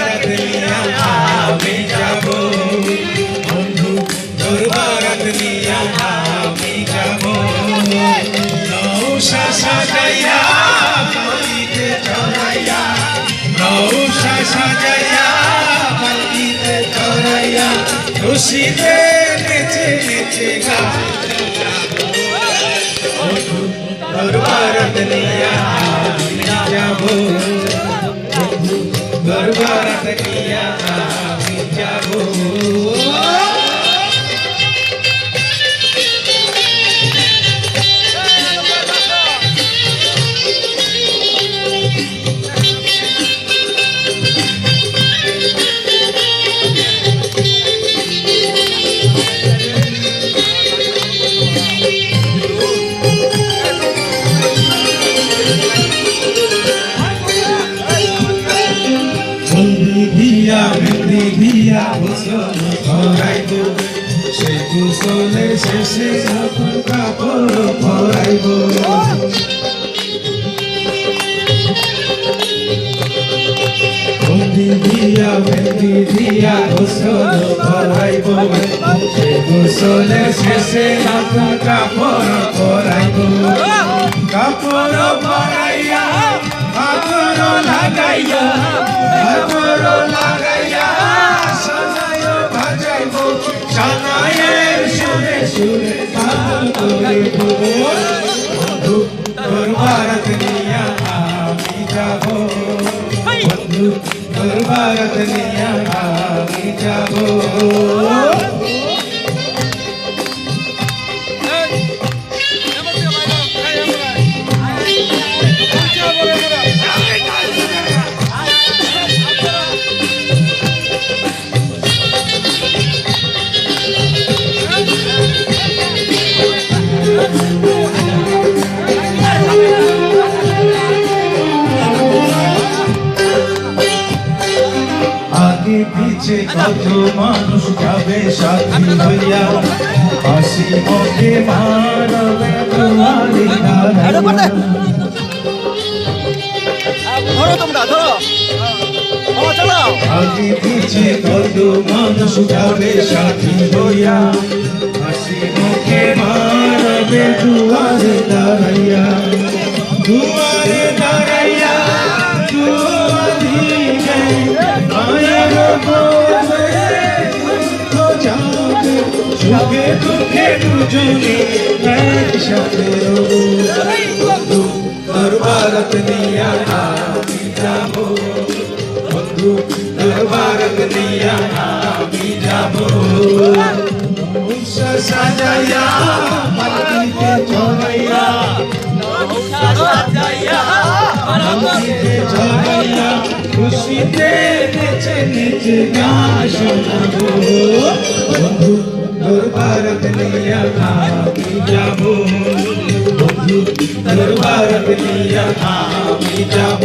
বারাত নিয়া আমি যাব বন্ধু তোর বারাত নিয়া আমি যাব নৌশা সাজাইয়া পালকিতে চড়াইয়া নৌশা সাজাইয়া পালকিতে চড়াইয়া খুশিতে নেচে নেচে গান বন্ধু তোর বারাত নিয়া আমি যাব বন্ধু তোর বারাত নিয়া আমি যাব মেহেন্দি দিয়া গোসল করাইব সেই গোসলের শেষে নতুন কাপড় পরাইব মেহেন্দি দিয়া গোসল করাইব সেই গোসলের শেষে নতুন কাপড় পরাইব কাপড় পরাইয়া কাপড় লাগাইয়া কাপড় লাগাইয়া সানায় বাজাইব সানায়ের সুরে সুরে পাগল করিব বন্ধু তোর বারাত নিয়া আমি যাব বন্ধু তোর বারাত নিয়া আমি যাব পিছে কত মানুষ যাবে সাথী হইয়া হাসি মুখে মানবে তোমারি আগে পিছে কত মানুষ যাবে সাথী হইয়া হাসি মুখে মানবে দুয়ারে দাঁড়াইয়া দুয়ারে দাঁড়াইয়া সুখে দুঃখে দুজনে একসাথে বন্ধু তোর বারাত নিয়া আমি যাব বন্ধু তোর বারাত নিয়া আমি যাব নৌশা সাজাইয়া পালকিতে চড়াইয়া পালকিতে চড়াইয়া খুশিতে নেচে নেচে গান শোনাবো বন্ধু তোর বারাত নিয়া আমি যাব বন্ধু তোর বারাত নিয়া আমি যাব